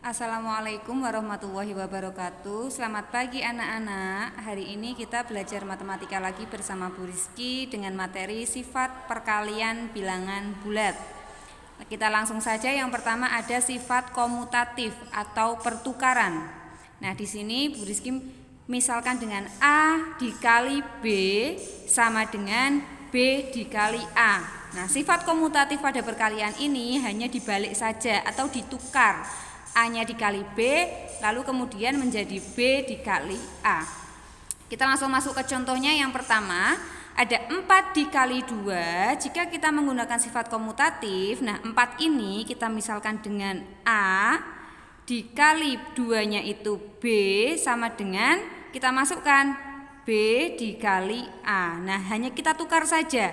Assalamualaikum warahmatullahi wabarakatuh. Selamat pagi anak-anak. Hari ini kita belajar matematika lagi bersama Bu Rizky dengan materi sifat perkalian bilangan bulat. Kita langsung saja. Yang pertama ada sifat komutatif atau pertukaran. Nah, di sini Bu Rizky misalkan dengan A dikali B sama dengan B dikali A. Nah, sifat komutatif pada perkalian ini hanya dibalik saja atau ditukar. A-nya dikali B, lalu kemudian menjadi B dikali A. Kita langsung masuk ke contohnya. Yang pertama, ada 4 dikali 2. Jika kita menggunakan sifat komutatif, nah 4 ini kita misalkan dengan A, dikali 2-nya itu B, sama dengan kita masukkan B dikali A. Nah, hanya kita tukar saja.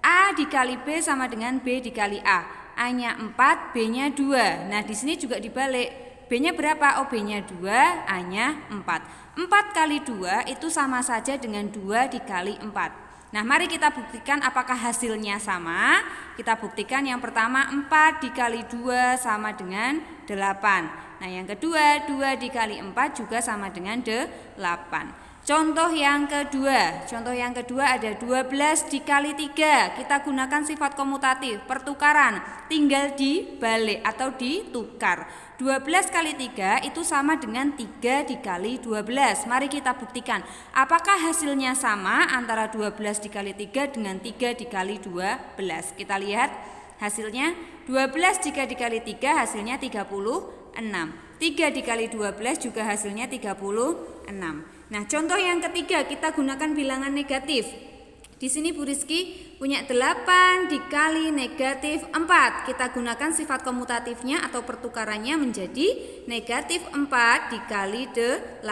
A dikali B sama dengan B dikali A. A-nya 4, B-nya 2. Nah, di sini juga dibalik. B-nya berapa? Oh, B-nya 2, A-nya 4. 4 kali 2 itu sama saja dengan 2 dikali 4. Nah, mari kita buktikan apakah hasilnya sama. Kita buktikan yang pertama 4 dikali 2 sama dengan 8. Nah, yang kedua 2 dikali 4 juga sama dengan 8. Contoh yang kedua ada 12 dikali 3. Kita gunakan sifat komutatif, pertukaran, tinggal dibalik atau ditukar. 12 kali 3 itu sama dengan 3 dikali 12. Mari kita buktikan apakah hasilnya sama antara 12 dikali 3 dengan 3 dikali 12. Kita lihat hasilnya. 12 jika dikali 3 hasilnya 36. 3 dikali 12 juga hasilnya 36. Nah, contoh yang ketiga kita gunakan bilangan negatif. Di sini Bu Rizky punya 8 dikali negatif 4. Kita gunakan sifat komutatifnya atau pertukarannya menjadi negatif 4 dikali 8.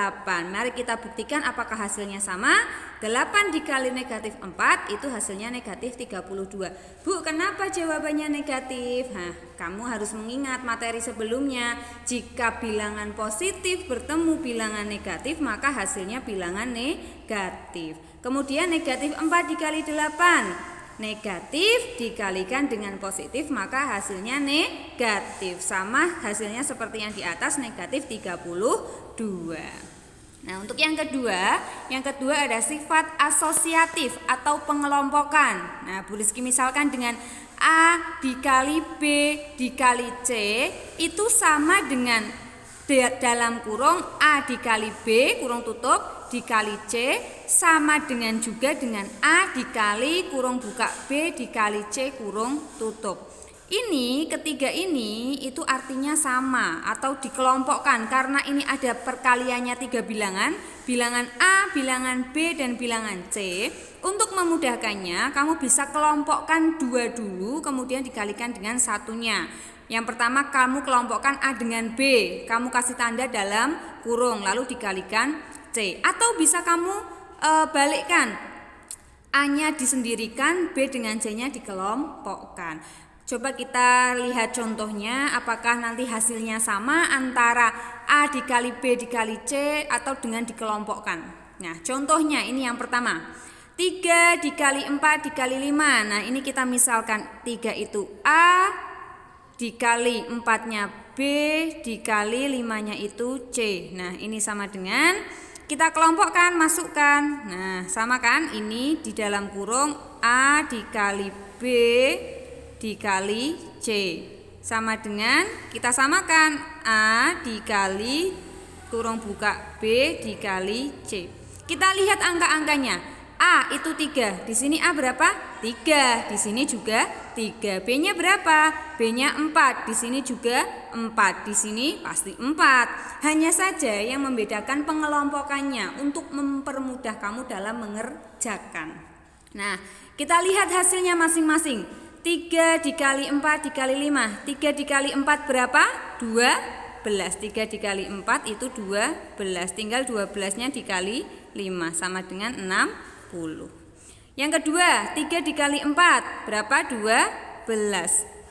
Mari kita buktikan apakah hasilnya sama. 8 dikali negatif 4 itu hasilnya negatif 32. Bu, kenapa jawabannya negatif? Nah, kamu harus mengingat materi sebelumnya. Jika bilangan positif bertemu bilangan negatif, maka hasilnya bilangan negatif. Kemudian negatif 4 dikali 8. Negatif dikalikan dengan positif, maka hasilnya negatif. Sama hasilnya seperti yang di atas, negatif 32. Nah, untuk yang kedua ada sifat asosiatif atau pengelompokan. Nah, Bu Rizky misalkan dengan A dikali B dikali C itu sama dengan dalam kurung A dikali B kurung tutup dikali C sama dengan juga dengan A dikali kurung buka B dikali C kurung tutup. Ini ketiga ini itu artinya sama atau dikelompokkan karena ini ada perkaliannya 3 bilangan, bilangan A, bilangan B, dan bilangan C. Untuk memudahkannya kamu bisa kelompokkan 2 dulu kemudian dikalikan dengan satunya. Yang pertama kamu kelompokkan A dengan B, kamu kasih tanda dalam kurung lalu dikalikan C. Atau bisa kamu balikkan, A-nya disendirikan, B dengan C-nya dikelompokkan. Coba kita lihat contohnya, apakah nanti hasilnya sama antara A dikali B dikali C atau dengan dikelompokkan. Nah, contohnya ini yang pertama, 3 dikali 4 dikali 5. Nah, ini kita misalkan 3 itu A dikali 4-nya B dikali 5-nya itu C. Nah, ini sama dengan kita kelompokkan, masukkan. Nah, sama kan? Ini di dalam kurung A dikali B dikali C sama dengan kita samakan A dikali kurung buka B dikali C. Kita lihat angka-angkanya. A itu 3. Di sini A berapa? 3. Di sini juga 3. B-nya berapa? B-nya 4. Di sini juga 4. Di sini pasti 4. Hanya saja yang membedakan pengelompokannya untuk mempermudah kamu dalam mengerjakan. Nah, kita lihat hasilnya masing-masing. 3 dikali 4 dikali 5. 3 dikali 4 berapa? 12. 3 dikali 4 itu 12. Tinggal 12-nya dikali 5 sama dengan 60. Yang kedua, 3 dikali 4 berapa? 12.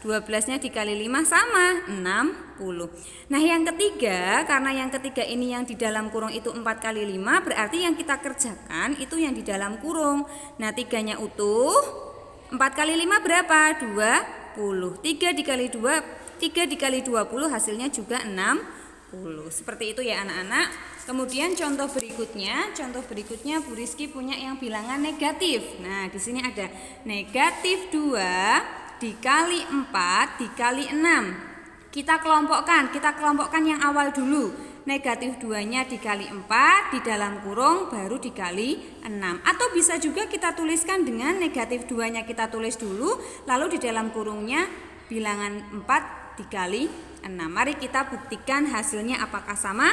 12-nya dikali 5 sama 60. Nah, yang ketiga, karena yang ketiga ini yang di dalam kurung itu 4 kali 5, berarti yang kita kerjakan itu yang di dalam kurung. Nah, 3-nya utuh. 4 kali 5 berapa? 20. 3 dikali 2, 3 dikali 20 hasilnya juga 60. 10. Seperti itu ya anak-anak. Kemudian contoh berikutnya Bu Rizky punya yang bilangan negatif. Nah, di sini ada negatif 2 dikali 4 dikali 6. Kita kelompokkan yang awal dulu. Negatif 2-nya dikali 4 di dalam kurung baru dikali 6. Atau bisa juga kita tuliskan dengan negatif 2-nya kita tulis dulu, lalu di dalam kurungnya bilangan 4 dikali 6. Mari kita buktikan hasilnya apakah sama.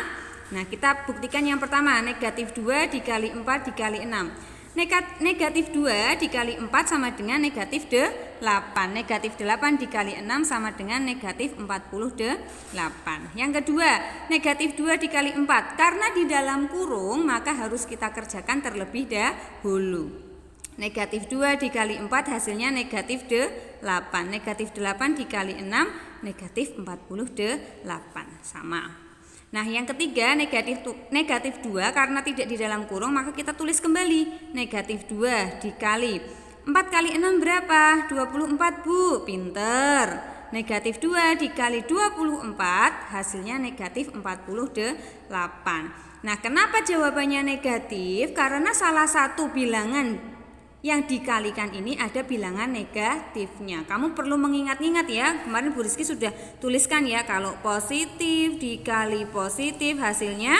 Nah, kita buktikan yang pertama, negatif 2 dikali 4 dikali 6. Negatif 2 dikali 4 sama dengan negatif 8. Negatif 8 dikali 6 sama dengan negatif 48. Yang kedua, negatif 2 dikali 4. Karena di dalam kurung maka harus kita kerjakan terlebih dahulu. Negatif 2 dikali 4 hasilnya negatif 8. Negatif 8 dikali 6 negatif 48. Sama. Nah, yang ketiga, negatif 2 karena tidak di dalam kurung maka kita tulis kembali. Negatif 2 dikali 4 kali 6 berapa? 24, Bu. Pinter. Negatif 2 dikali 24 hasilnya negatif 48. Nah, kenapa jawabannya negatif? Karena salah satu bilangan yang dikalikan ini ada bilangan negatifnya. Kamu perlu mengingat-ingat ya. Kemarin Bu Rizky sudah tuliskan ya, kalau positif dikali positif hasilnya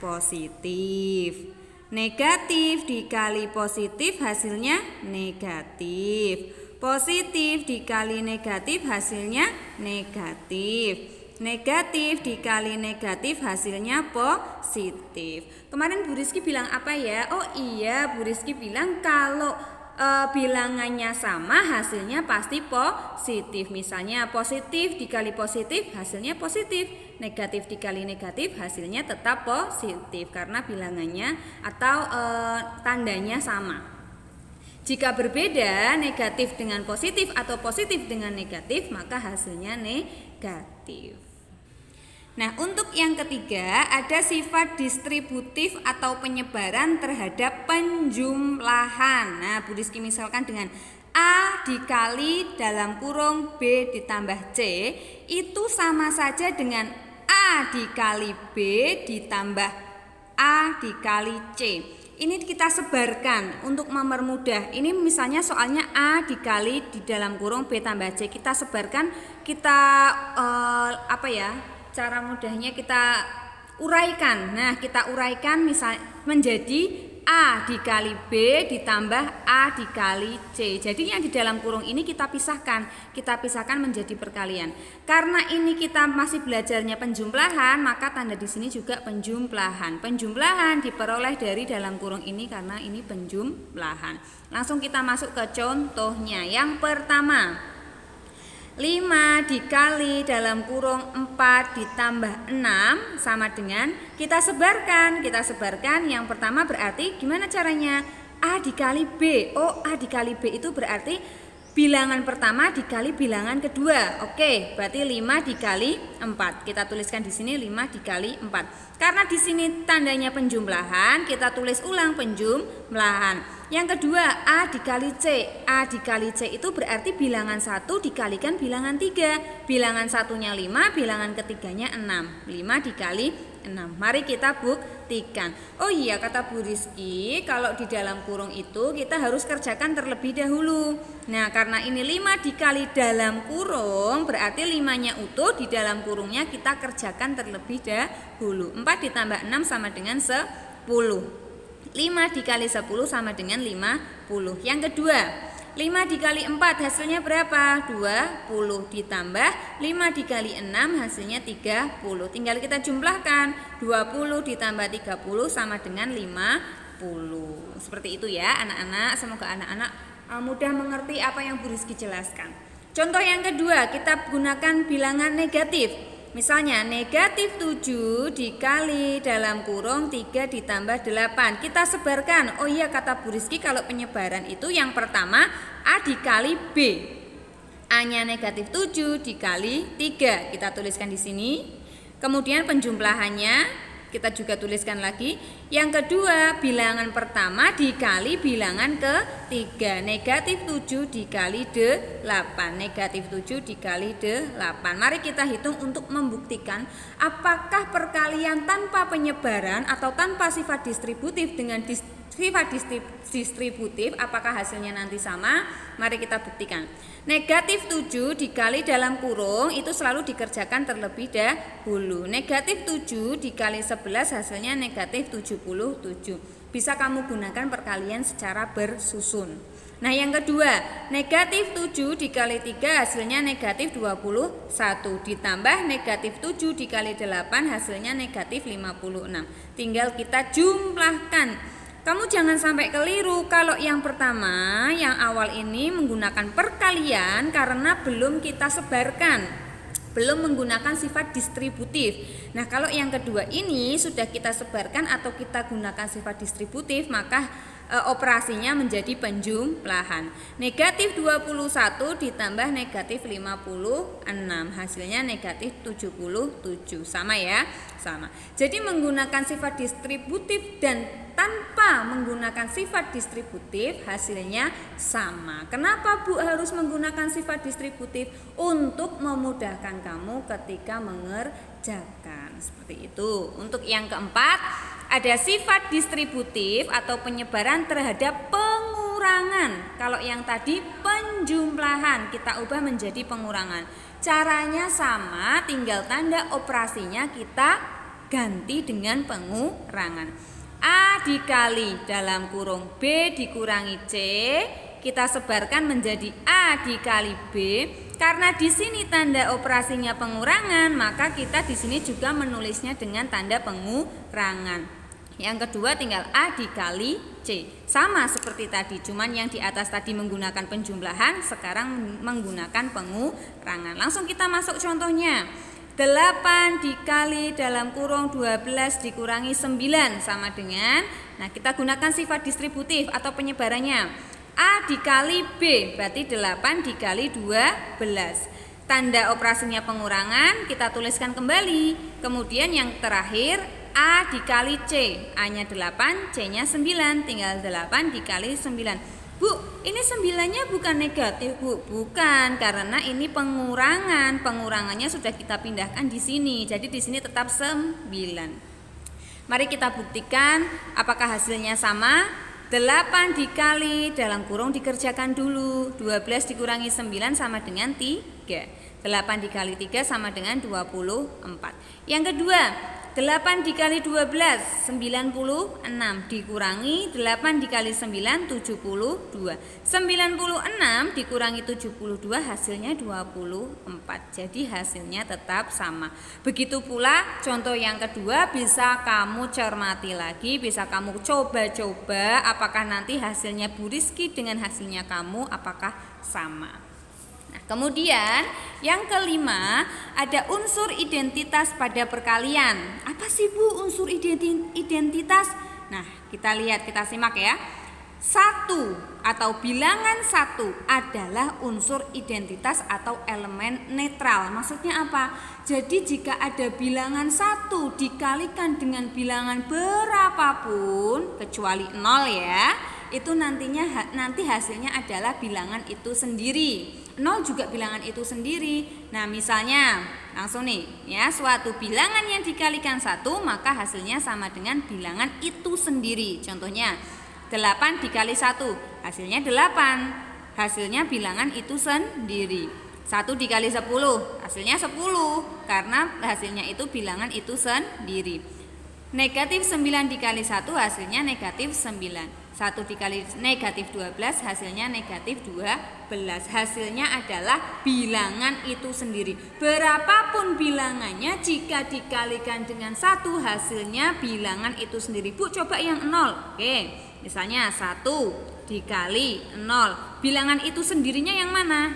positif. Negatif dikali positif hasilnya negatif. Positif dikali negatif hasilnya negatif. Negatif dikali negatif hasilnya positif. Kemarin Bu Rizky bilang apa ya? Oh iya, Bu Rizky bilang kalau bilangannya sama hasilnya pasti positif. Misalnya positif dikali positif hasilnya positif. Negatif dikali negatif hasilnya tetap positif karena bilangannya atau tandanya sama. Jika berbeda negatif dengan positif atau positif dengan negatif maka hasilnya negatif. Nah, untuk yang ketiga ada sifat distributif atau penyebaran terhadap penjumlahan. Nah, Bu Rizky misalkan dengan A dikali dalam kurung B ditambah C itu sama saja dengan A dikali B ditambah A dikali C. Ini kita sebarkan untuk mempermudah. Ini misalnya soalnya A dikali di dalam kurung B tambah C. Kita sebarkan, cara mudahnya kita uraikan. Nah, kita uraikan misal menjadi A dikali B ditambah A dikali C. Jadi yang di dalam kurung ini kita pisahkan menjadi perkalian. Karena ini kita masih belajarnya penjumlahan, maka tanda di sini juga penjumlahan. Penjumlahan diperoleh dari dalam kurung ini karena ini penjumlahan. Langsung kita masuk ke contohnya. Yang pertama, 5 dikali dalam kurung 4 ditambah 6 sama dengan kita sebarkan yang pertama berarti gimana caranya? A dikali B. Oh, A dikali B itu berarti bilangan pertama dikali bilangan kedua. Oke, berarti 5 dikali 4. Kita tuliskan di sini 5 dikali 4. Karena di sini tandanya penjumlahan, kita tulis ulang penjumlahan. Yang kedua, A dikali C. A dikali C itu berarti bilangan 1 dikalikan bilangan 3. Bilangan satunya 5, bilangan ketiganya 6. 5 dikali 6. Mari kita buktikan. Oh iya, kata Bu Rizky, kalau di dalam kurung itu kita harus kerjakan terlebih dahulu. Nah, karena ini 5 dikali dalam kurung, berarti 5-nya utuh, di dalam kurungnya kita kerjakan terlebih dahulu. 4 ditambah 6 sama dengan 10. 5 dikali 10 sama dengan 50. Yang kedua, 5 dikali 4 hasilnya berapa? 20 ditambah 5 dikali 6 hasilnya 30. Tinggal kita jumlahkan. 20 ditambah 30 sama dengan 50. Seperti itu ya anak-anak. Semoga anak-anak mudah mengerti apa yang Bu Rizky jelaskan. Contoh yang kedua, kita gunakan bilangan negatif. Misalnya negatif 7 dikali dalam kurung 3 ditambah 8. Kita sebarkan. Oh iya, kata Bu Rizky kalau penyebaran itu yang pertama A dikali B. A-nya negatif 7 dikali 3. Kita tuliskan di sini. Kemudian penjumlahannya Kita juga tuliskan lagi. Yang kedua, bilangan pertama dikali bilangan ketiga. Negatif 7 dikali 8. Negatif 7 dikali 8. Mari kita hitung untuk membuktikan apakah perkalian tanpa penyebaran atau tanpa sifat distributif dengan sifat distributif, apakah hasilnya nanti sama? Mari kita buktikan. Negatif 7 dikali dalam kurung itu selalu dikerjakan terlebih dahulu. Negatif 7 dikali 11 hasilnya negatif 77. Bisa kamu gunakan perkalian secara bersusun. Nah yang kedua, negatif 7 dikali 3 hasilnya negatif 21. Ditambah negatif 7 dikali 8 hasilnya negatif 56. Tinggal kita jumlahkan. Kamu jangan sampai keliru kalau yang pertama, yang awal ini menggunakan perkalian karena belum kita sebarkan, belum menggunakan sifat distributif. Nah kalau yang kedua ini sudah kita sebarkan atau kita gunakan sifat distributif, maka operasinya menjadi penjumlahan. Negatif 21 ditambah negatif 56 hasilnya negatif 77. Sama ya? Sama. Jadi menggunakan sifat distributif dan tanpa menggunakan sifat distributif hasilnya sama. Kenapa Bu harus menggunakan sifat distributif? Untuk memudahkan kamu ketika mengerjakan. Seperti itu. Untuk yang keempat, ada sifat distributif atau penyebaran terhadap pengurangan. Kalau yang tadi penjumlahan, kita ubah menjadi pengurangan. Caranya sama, tinggal tanda operasinya kita ganti dengan pengurangan. A dikali dalam kurung B dikurangi C, kita sebarkan menjadi A dikali B. Karena di sini tanda operasinya pengurangan, maka kita di sini juga menulisnya dengan tanda pengurangan. Yang kedua tinggal A dikali C. Sama seperti tadi, cuman yang di atas tadi menggunakan penjumlahan, sekarang menggunakan pengurangan. Langsung kita masuk contohnya. 8 dikali dalam kurung 12 dikurangi 9 sama dengan, nah kita gunakan sifat distributif atau penyebarannya. A dikali B berarti 8 dikali 12. Tanda operasinya pengurangan kita tuliskan kembali. Kemudian yang terakhir A dikali C, A-nya 8, C-nya 9, tinggal 8 dikali 9. Bu, ini 9-nya bukan negatif, Bu. Bukan, karena ini pengurangan. Pengurangannya sudah kita pindahkan di sini. Jadi di sini tetap 9. Mari kita buktikan apakah hasilnya sama. 8 dikali dalam kurung dikerjakan dulu. 12 dikurangi 9 sama dengan 3. 8 dikali 3 sama dengan 24. Yang kedua, 8 dikali 12 96 dikurangi 8 dikali 9 72. 96 dikurangi 72 hasilnya 24. Jadi hasilnya tetap sama. Begitu pula contoh yang kedua bisa kamu cermati lagi, bisa kamu coba-coba apakah nanti hasilnya Bu Rizky dengan hasilnya kamu apakah sama. Nah, kemudian yang kelima ada unsur identitas pada perkalian. Apa sih Bu unsur identitas? Nah, kita lihat, kita simak ya. 1 atau bilangan 1 adalah unsur identitas atau elemen netral. Maksudnya apa? Jadi jika ada bilangan 1 dikalikan dengan bilangan berapapun kecuali 0 ya, itu nanti hasilnya adalah bilangan itu sendiri. 0 juga bilangan itu sendiri. Nah misalnya langsung nih ya, suatu bilangan yang dikalikan 1 maka hasilnya sama dengan bilangan itu sendiri. Contohnya 8 dikali 1 hasilnya 8. Hasilnya bilangan itu sendiri. 1 dikali 10 hasilnya 10 karena hasilnya itu bilangan itu sendiri. Negatif 9 dikali 1 hasilnya negatif 9. 1 dikali negatif 12 hasilnya negatif 12. Hasilnya adalah bilangan itu sendiri. Berapapun bilangannya jika dikalikan dengan 1 hasilnya bilangan itu sendiri. Bu coba yang 0. Oke, misalnya 1 dikali 0. Bilangan itu sendirinya yang mana?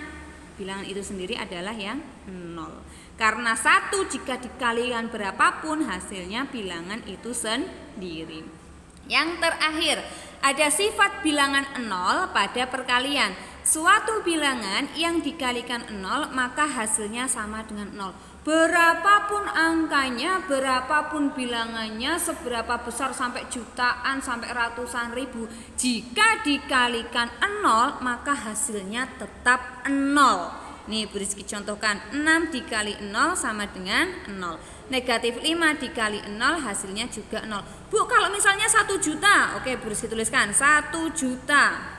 Bilangan itu sendiri adalah yang 0. Karena 1 jika dikalikan berapapun hasilnya bilangan itu sendiri. Yang terakhir, ada sifat bilangan 0 pada perkalian. Suatu bilangan yang dikalikan 0 maka hasilnya sama dengan 0. Berapapun angkanya, berapapun bilangannya, seberapa besar sampai jutaan, sampai ratusan ribu, jika dikalikan 0 maka hasilnya tetap 0. Nih Bu Rizky contohkan, 6 dikali 0 sama dengan 0. Negatif 5 dikali 0 hasilnya juga 0. Bu, kalau misalnya 1 juta, oke Bu Rizky tuliskan 1 juta.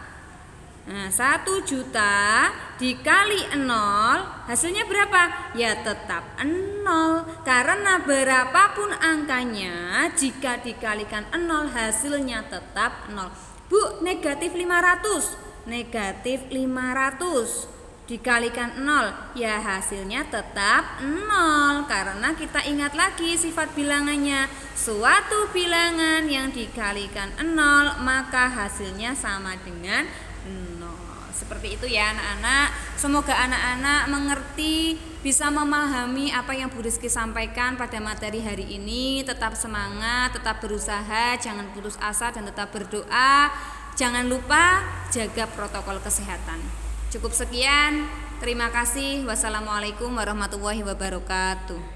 Nah, 1 juta dikali 0 hasilnya berapa? Ya tetap 0. Karena berapapun angkanya, jika dikalikan 0 hasilnya tetap 0. Bu, negatif 500. Negatif 500 dikalikan 0, ya hasilnya tetap 0. Karena kita ingat lagi sifat bilangannya, suatu bilangan yang dikalikan 0 maka hasilnya sama dengan 0. Seperti itu ya anak-anak. Semoga anak-anak mengerti, bisa memahami apa yang Bu Rizky sampaikan pada materi hari ini. Tetap semangat, tetap berusaha, jangan putus asa dan tetap berdoa. Jangan lupa jaga protokol kesehatan. Cukup sekian, terima kasih. Wassalamualaikum warahmatullahi wabarakatuh.